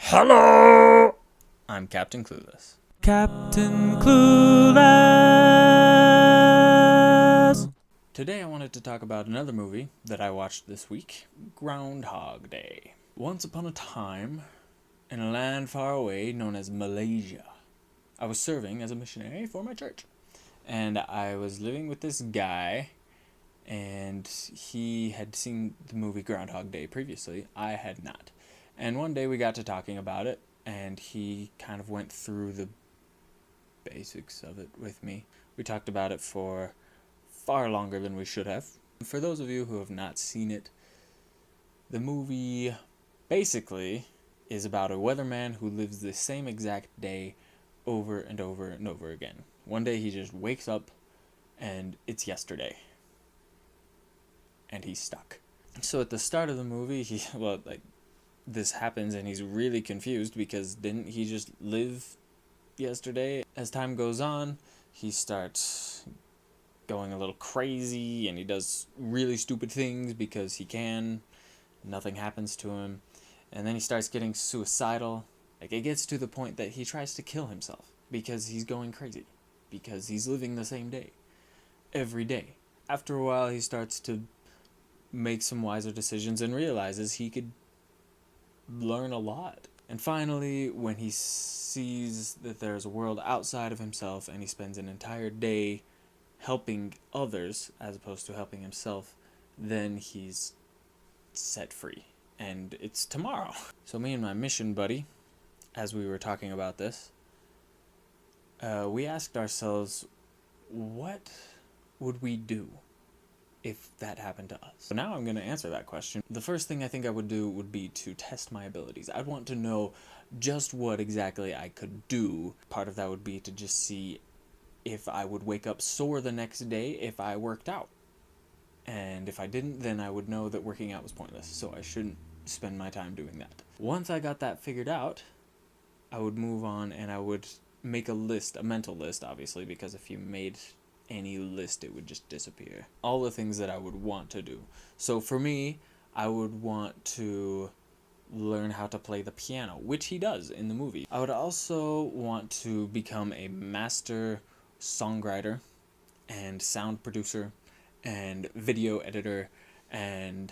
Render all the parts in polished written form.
Hello! I'm Captain Clueless. Captain Clueless! Today I wanted to talk about another movie that I watched this week, Groundhog Day. Once upon a time, in a land far away known as Malaysia, I was serving as a missionary for my church. And I was living with this guy, and he had seen the movie Groundhog Day previously. I had not. And one day we got to talking about it, and he kind of went through the basics of it with me. We talked about it for far longer than we should have. For those of you who have not seen it, the movie basically is about a weatherman who lives the same exact day over and over and over again. One day he just wakes up and it's yesterday. And he's stuck. So at the start of the movie, this happens and he's really confused because didn't he just live yesterday? As time goes on, he starts going a little crazy and he does really stupid things because he can. Nothing happens to him. And then he starts getting suicidal. Like, it gets to the point that he tries to kill himself because he's going crazy. Because he's living the same day. Every day. After a while, he starts to make some wiser decisions and realizes he could learn a lot. And finally, when he sees that there's a world outside of himself and he spends an entire day helping others as opposed to helping himself, then he's set free. And it's tomorrow. So me and my mission buddy, as we were talking about this, we asked ourselves, what would we do if that happened to us? So now I'm going to answer that question. The first thing I think I would do would be to test my abilities. I'd want to know just what exactly I could do. Part of that would be to just see if I would wake up sore the next day if I worked out. And if I didn't, then I would know that working out was pointless, so I shouldn't spend my time doing that. Once I got that figured out, I would move on and I would make a list, a mental list, obviously, because if you made any list, it would just disappear. All the things that I would want to do. So for me, I would want to learn how to play the piano, which he does in the movie. I would also want to become a master songwriter and sound producer and video editor and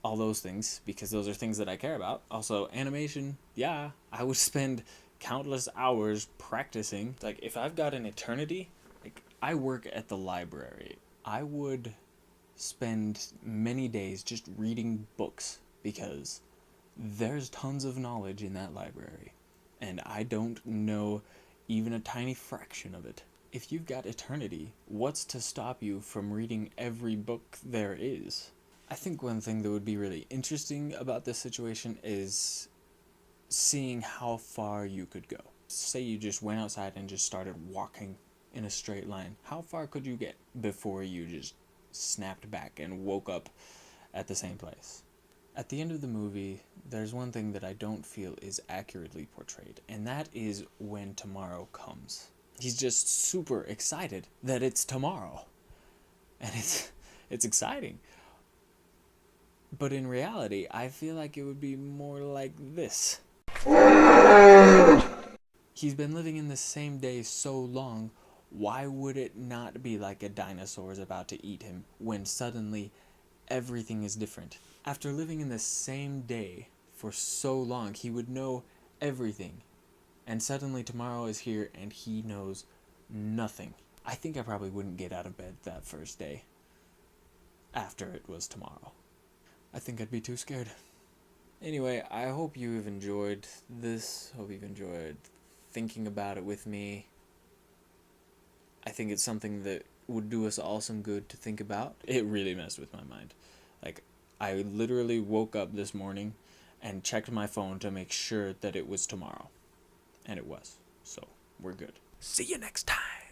all those things, because those are things that I care about. Also, animation, yeah, I would spend countless hours practicing. Like, if I've got an eternity, like, I work at the library, I would spend many days just reading books because there's tons of knowledge in that library and I don't know even a tiny fraction of it. If you've got eternity, what's to stop you from reading every book there is? I think one thing that would be really interesting about this situation is seeing how far you could go. Say you just went outside and just started walking in a straight line. How far could you get before you just snapped back and woke up at the same place? At the end of the movie, there's one thing that I don't feel is accurately portrayed, and that is when tomorrow comes. He's just super excited that it's tomorrow. And it's exciting. But in reality, I feel like it would be more like this. He's been living in the same day so long, why would it not be like a dinosaur is about to eat him when suddenly everything is different? After living in the same day for so long, he would know everything. And suddenly tomorrow is here and he knows nothing. I think I probably wouldn't get out of bed that first day after it was tomorrow. I think I'd be too scared. Anyway, I hope you've enjoyed this. Hope you've enjoyed thinking about it with me. I think it's something that would do us all some good to think about. It really messed with my mind. Like, I literally woke up this morning and checked my phone to make sure that it was tomorrow. And it was. So, we're good. See you next time.